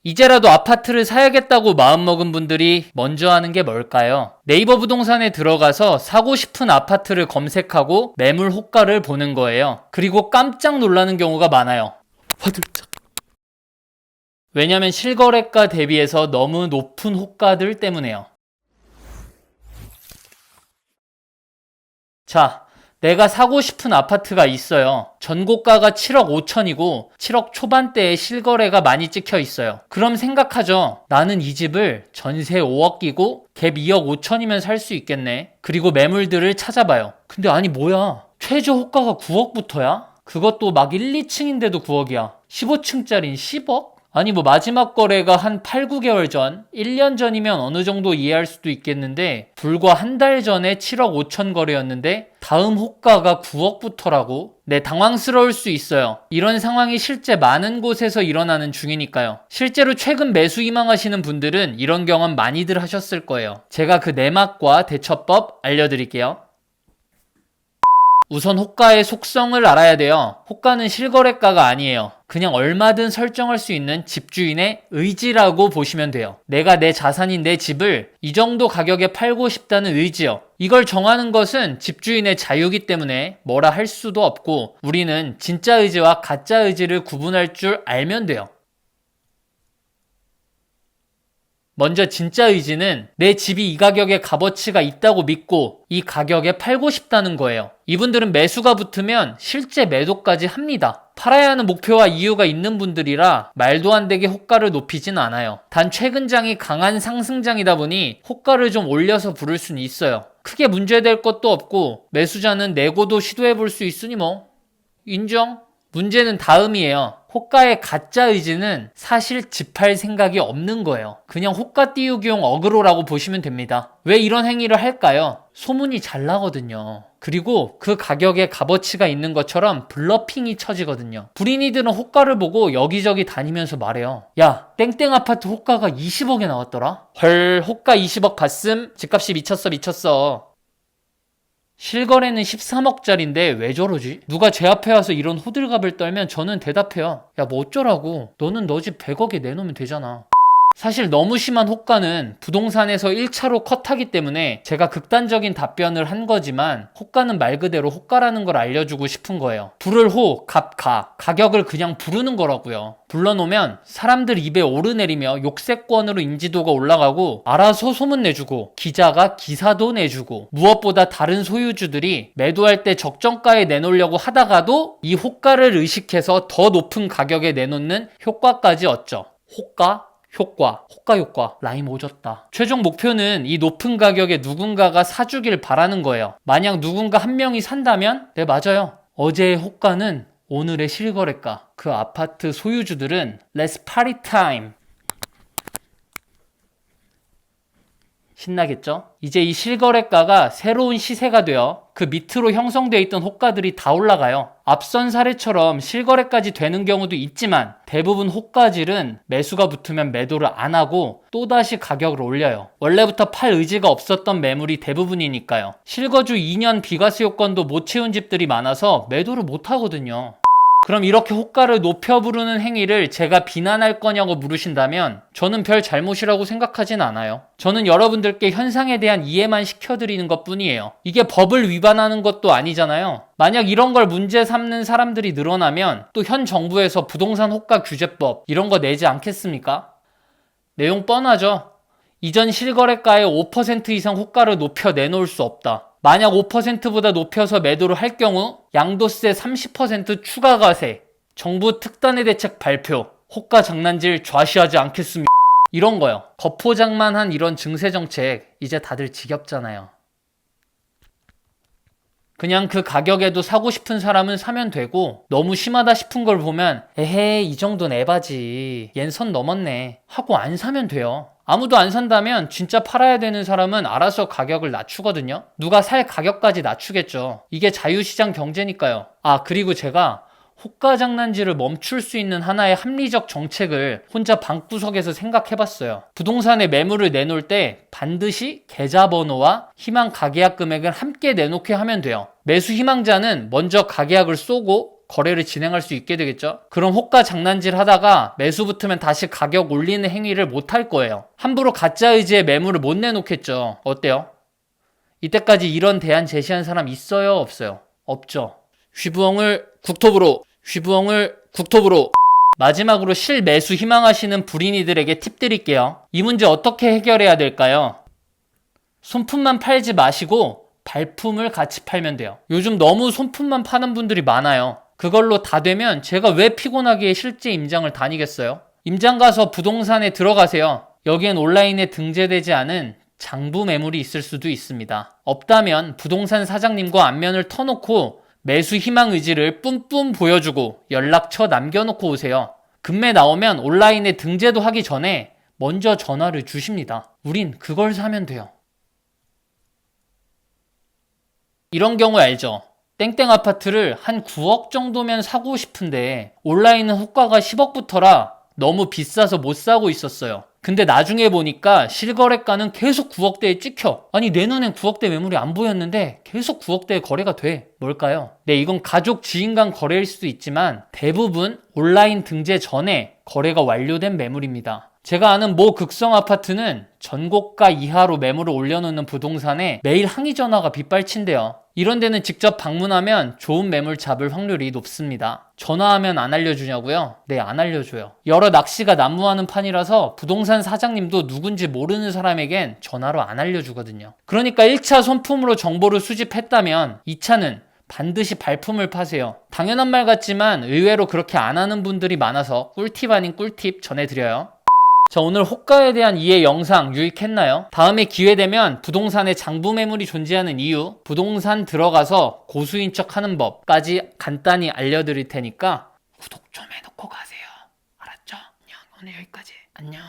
이제라도 아파트를 사야겠다고 마음먹은 분들이 먼저 하는 게 뭘까요? 네이버 부동산에 들어가서 사고 싶은 아파트를 검색하고 매물 호가를 보는 거예요. 그리고 깜짝 놀라는 경우가 많아요. 화들짝. 왜냐면 실거래가 대비해서 너무 높은 호가들 때문에요. 자, 내가 사고 싶은 아파트가 있어요. 전고가가 7억 5천이고 7억 초반대에 실거래가 많이 찍혀 있어요. 그럼 생각하죠. 나는 이 집을 전세 5억 끼고 갭 2억 5천이면 살 수 있겠네. 그리고 매물들을 찾아봐요. 근데 아니 뭐야. 최저 호가가 9억부터야? 그것도 막 1, 2층인데도 9억이야. 15층짜린 10억? 아니 뭐 마지막 거래가 한 8, 9개월 전, 1년 전이면 어느 정도 이해할 수도 있겠는데 불과 한 달 전에 7억 5천 거래였는데 다음 호가가 9억부터라고? 네, 당황스러울 수 있어요. 이런 상황이 실제 많은 곳에서 일어나는 중이니까요. 실제로 최근 매수 희망하시는 분들은 이런 경험 많이들 하셨을 거예요. 제가 그 내막과 대처법 알려드릴게요. 우선 호가의 속성을 알아야 돼요. 호가는 실거래가가 아니에요. 그냥 얼마든 설정할 수 있는 집주인의 의지라고 보시면 돼요. 내가 내 자산인 내 집을 이 정도 가격에 팔고 싶다는 의지요. 이걸 정하는 것은 집주인의 자유이기 때문에 뭐라 할 수도 없고 우리는 진짜 의지와 가짜 의지를 구분할 줄 알면 돼요. 먼저 진짜 의지는 내 집이 이 가격에 값어치가 있다고 믿고 이 가격에 팔고 싶다는 거예요. 이분들은 매수가 붙으면 실제 매도까지 합니다. 팔아야 하는 목표와 이유가 있는 분들이라 말도 안 되게 호가를 높이진 않아요. 단 최근장이 강한 상승장이다 보니 호가를 좀 올려서 부를 수는 있어요. 크게 문제될 것도 없고 매수자는 내고도 시도해볼 수 있으니 뭐 인정? 문제는 다음이에요. 호가의 가짜 의지는 사실 집 팔 생각이 없는 거예요. 그냥 호가 띄우기용 어그로라고 보시면 됩니다. 왜 이런 행위를 할까요? 소문이 잘 나거든요. 그리고 그 가격에 값어치가 있는 것처럼 블러핑이 쳐지거든요. 불인이들은 호가를 보고 여기저기 다니면서 말해요. 야, 땡땡 아파트 호가가 20억에 나왔더라? 헐, 호가 20억 봤음? 집값이 미쳤어. 실거래는 13억짜리인데 왜 저러지? 누가 제 앞에 와서 이런 호들갑을 떨면 저는 대답해요. 야, 뭐 어쩌라고? 너는 너 집 100억에 내놓으면 되잖아. 사실 너무 심한 호가는 부동산에서 1차로 컷하기 때문에 제가 극단적인 답변을 한 거지만 호가는 말 그대로 호가라는 걸 알려주고 싶은 거예요. 불을 호, 갑, 가. 가격을 그냥 부르는 거라고요. 불러놓으면 사람들 입에 오르내리며 욕세권으로 인지도가 올라가고 알아서 소문 내주고 기자가 기사도 내주고 무엇보다 다른 소유주들이 매도할 때 적정가에 내놓으려고 하다가도 이 호가를 의식해서 더 높은 가격에 내놓는 효과까지 얻죠. 호가? 효과, 라임 오졌다. 최종 목표는 이 높은 가격에 누군가가 사주길 바라는 거예요. 만약 누군가 한 명이 산다면 네, 맞아요. 어제의 호가는 오늘의 실거래가. 그 아파트 소유주들은 Let's party time. 신나겠죠? 이제 이 실거래가가 새로운 시세가 되어 그 밑으로 형성되어 있던 호가들이 다 올라가요. 앞선 사례처럼 실거래까지 되는 경우도 있지만 대부분 호가질은 매수가 붙으면 매도를 안 하고 또다시 가격을 올려요. 원래부터 팔 의지가 없었던 매물이 대부분이니까요. 실거주 2년 비과세 요건도 못 채운 집들이 많아서 매도를 못 하거든요. 그럼 이렇게 호가를 높여 부르는 행위를 제가 비난할 거냐고 물으신다면 저는 별 잘못이라고 생각하진 않아요. 저는 여러분들께 현상에 대한 이해만 시켜드리는 것 뿐이에요. 이게 법을 위반하는 것도 아니잖아요. 만약 이런 걸 문제 삼는 사람들이 늘어나면 또 현 정부에서 부동산 호가 규제법 이런 거 내지 않겠습니까? 내용 뻔하죠. 이전 실거래가의 5% 이상 호가를 높여 내놓을 수 없다. 만약 5%보다 높여서 매도를 할 경우 양도세 30% 추가 과세, 정부 특단의 대책 발표, 호가 장난질 좌시하지 않겠습니다. 이런 거요. 겉포장만 한 이런 증세 정책 이제 다들 지겹잖아요. 그냥 그 가격에도 사고 싶은 사람은 사면 되고 너무 심하다 싶은 걸 보면 에헤이 이 정도는 에바지 얜 선 넘었네 하고 안 사면 돼요. 아무도 안 산다면 진짜 팔아야 되는 사람은 알아서 가격을 낮추거든요. 누가 살 가격까지 낮추겠죠. 이게 자유시장 경제니까요. 아, 그리고 제가 호가 장난질을 멈출 수 있는 하나의 합리적 정책을 혼자 방구석에서 생각해봤어요. 부동산에 매물을 내놓을 때 반드시 계좌번호와 희망 가계약 금액을 함께 내놓게 하면 돼요. 매수 희망자는 먼저 가계약을 쏘고 거래를 진행할 수 있게 되겠죠. 그럼 호가 장난질 하다가 매수 붙으면 다시 가격 올리는 행위를 못 할 거예요. 함부로 가짜 의지의 매물을 못 내놓겠죠. 어때요? 이때까지 이런 대안 제시한 사람 있어요? 없어요? 없죠. 휘부엉을 국토부로 마지막으로 실매수 희망하시는 불인이들에게 팁 드릴게요. 이 문제 어떻게 해결해야 될까요? 손품만 팔지 마시고 발품을 같이 팔면 돼요. 요즘 너무 손품만 파는 분들이 많아요. 그걸로 다 되면 제가 왜 피곤하게 실제 임장을 다니겠어요? 임장 가서 부동산에 들어가세요. 여기엔 온라인에 등재되지 않은 장부 매물이 있을 수도 있습니다. 없다면 부동산 사장님과 안면을 터놓고 매수 희망 의지를 뿜뿜 보여주고 연락처 남겨놓고 오세요. 금매 나오면 온라인에 등재도 하기 전에 먼저 전화를 주십니다. 우린 그걸 사면 돼요. 이런 경우 알죠? 땡땡 아파트를 한 9억 정도면 사고 싶은데 온라인은 호가가 10억부터라 너무 비싸서 못 사고 있었어요. 근데 나중에 보니까 실거래가는 계속 9억대에 찍혀. 아니 내 눈엔 9억대 매물이 안 보였는데 계속 9억대에 거래가 돼. 뭘까요? 네, 이건 가족 지인 간 거래일 수도 있지만 대부분 온라인 등재 전에 거래가 완료된 매물입니다. 제가 아는 모 극성 아파트는 전고가 이하로 매물을 올려놓는 부동산에 매일 항의 전화가 빗발친대요. 이런 데는 직접 방문하면 좋은 매물 잡을 확률이 높습니다. 전화하면 안 알려주냐고요? 네, 안 알려줘요. 여러 낚시가 난무하는 판이라서 부동산 사장님도 누군지 모르는 사람에겐 전화로 안 알려주거든요. 그러니까 1차 손품으로 정보를 수집했다면 2차는 반드시 발품을 파세요. 당연한 말 같지만 의외로 그렇게 안 하는 분들이 많아서 꿀팁 아닌 꿀팁 전해드려요. 자, 오늘 호가에 대한 이해 영상 유익했나요? 다음에 기회되면 부동산에 장부 매물이 존재하는 이유, 부동산 들어가서 고수인 척 하는 법까지 간단히 알려드릴 테니까 구독 좀 해놓고 가세요. 알았죠? 안녕. 오늘 여기까지. 안녕.